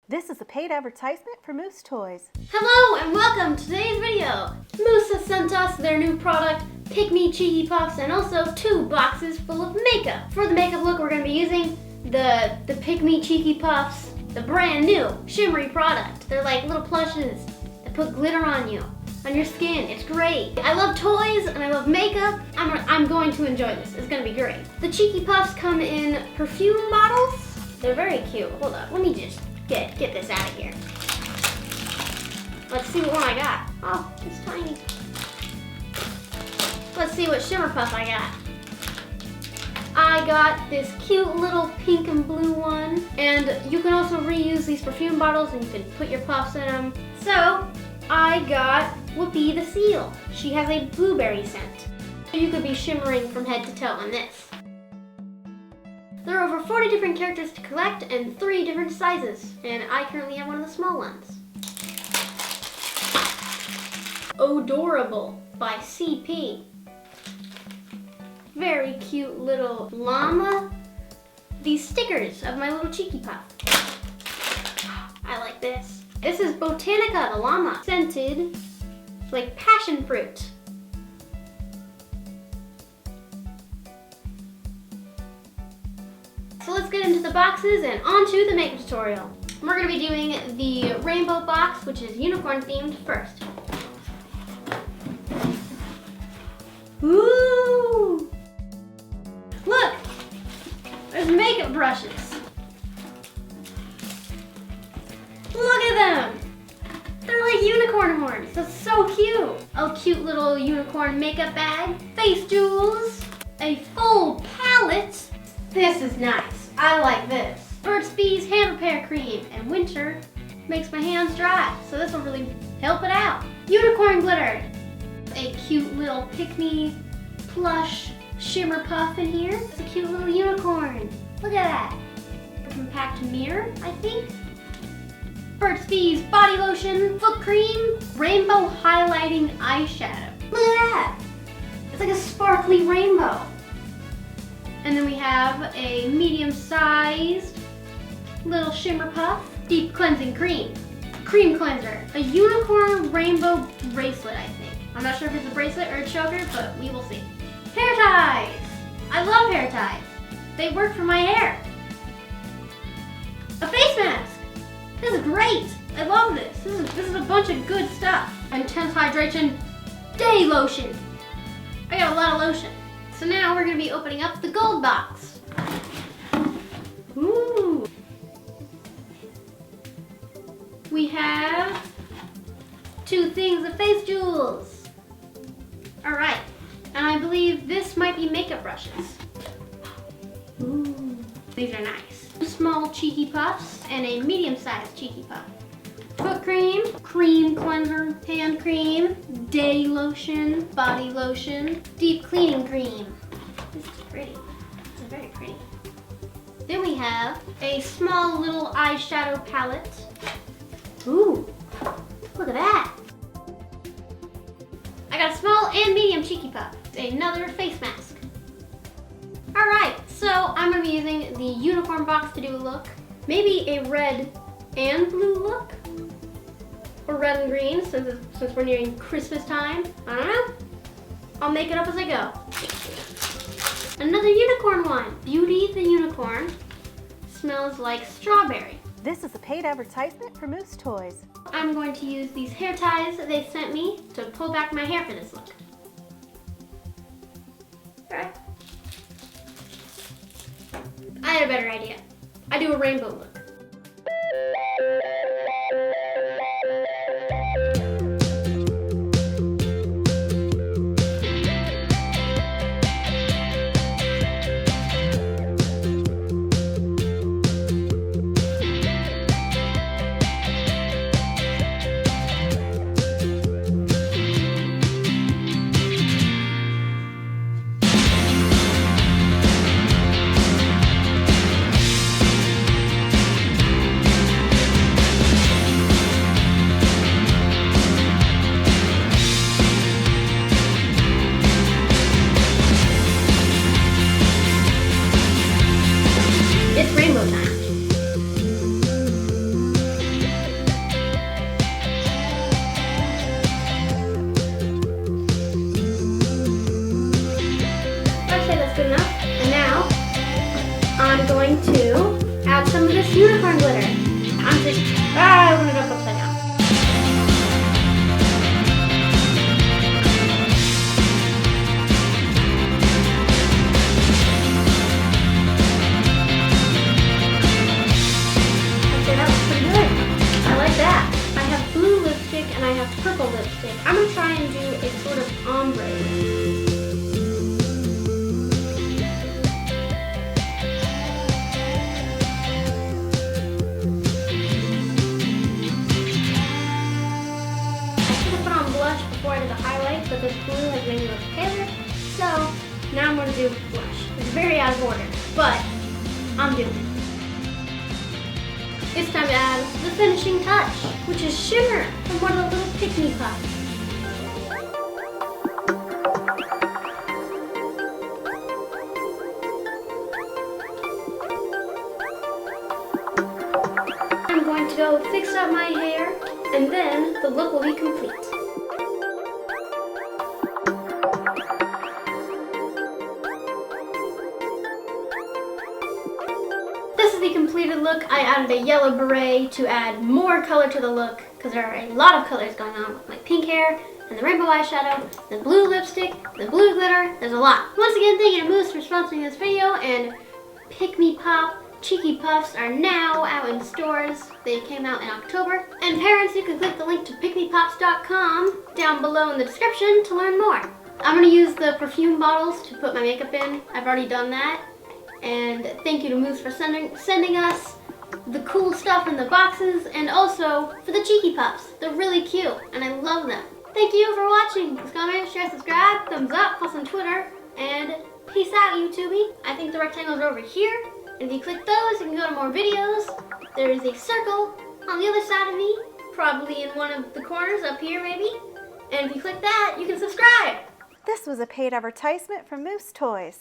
This is a paid advertisement for Moose Toys. Hello and welcome to today's video. Moose has sent us their new product, Pick Me Cheeky Puffs, and also 2 boxes full of makeup. For the makeup look, we're going to be using the Pick Me Cheeky Puffs, the brand new shimmery product. They're like little plushes that put glitter on you, on your skin. It's great. I love toys and I love makeup. I'm going to enjoy this. It's going to be great. The Cheeky Puffs come in perfume bottles. They're very cute. Hold up, let me just get this out of here. Let's see what one I got. Oh, it's tiny. Let's see what shimmer puff I got. I got this cute little pink and blue one. And you can also reuse these perfume bottles and you can put your puffs in them. So, I got Whoopi the Seal. She has a blueberry scent. You could be shimmering from head to toe in this. There are over 40 different characters to collect and 3 different sizes, and I currently have one of the small ones. Odorable by CP. Very cute little llama. These stickers of my little Cheeky Puff. I like this. This is Botanica, the llama, scented like passion fruit. So let's get into the boxes and onto the makeup tutorial. We're going to be doing the rainbow box, which is unicorn themed first. Ooh! Look! There's makeup brushes. Look at them! They're like unicorn horns. That's so cute. A cute little unicorn makeup bag, face jewels, a full palette. This is nice. I like this. Burt's Bees hand repair cream, and winter makes my hands dry, so this will really help it out. Unicorn glitter. A cute little pick-me plush shimmer puff in here. It's a cute little unicorn. Look at that. A compact mirror, I think. Burt's Bees body lotion, foot cream, rainbow highlighting eyeshadow. Look at that. It's like a sparkly rainbow. And then we have a medium-sized little shimmer puff, deep cleansing cream, cream cleanser, a unicorn rainbow bracelet, I think. I'm not sure if it's a bracelet or a choker, but we will see. Hair ties. I love hair ties. They work for my hair. A face mask. This is great. I love this. This is a bunch of good stuff. Intense hydration day lotion. I got a lot of lotion. So now we're going to be opening up the gold box. Ooh. We have 2 things of face jewels. All right. And I believe this might be makeup brushes. Ooh. These are nice. 2 small Cheeky Puffs and a medium-sized Cheeky Puff. Foot cream, cream cleanser, hand cream, day lotion, body lotion, deep cleaning cream. This is pretty. This is very pretty. Then we have a small little eyeshadow palette. Ooh, look at that. I got a small and medium Cheeky Puff. Another face mask. All right, so I'm gonna be using the unicorn box to do a look. Maybe a red and blue look. Or red and green, since we're nearing Christmas time. I don't know. I'll make it up as I go. Another unicorn one. Beauty the unicorn. Smells like strawberry. This is a paid advertisement for Moose Toys. I'm going to use these hair ties that they sent me to pull back my hair for this look. Alright. I had a better idea. I do a rainbow look. have purple lipstick. I'm gonna try and do a sort of ombre look. Before I did the highlight, but this blue has made me look paler. So now I'm going to do blush. It's very out of order, but I'm doing it. It's time to add the finishing touch, which is shimmer from one of the little pick-me puffs. I'm going to go fix up my hair, and then the look will be complete. This is the completed look. I added a yellow beret to add more color to the look because there are a lot of colors going on with my pink hair and the rainbow eyeshadow, the blue lipstick, the blue glitter. There's a lot. Once again, thank you to Moose for sponsoring this video, and Pick Me Pop Cheeky Puffs are now out in stores. They came out in October. And parents, you can click the link to pickmepops.com down below in the description to learn more. I'm going to use the perfume bottles to put my makeup in. I've already done that. And thank you to Moose for sending us the cool stuff in the boxes, and also for the Cheeky Puffs. They're really cute, and I love them. Thank you for watching. Please comment, share, subscribe, thumbs up, plus on Twitter, and peace out, YouTubey. I think the rectangles are over here, and if you click those, you can go to more videos. There is a circle on the other side of me, probably in one of the corners up here, maybe. And if you click that, you can subscribe. This was a paid advertisement from Moose Toys.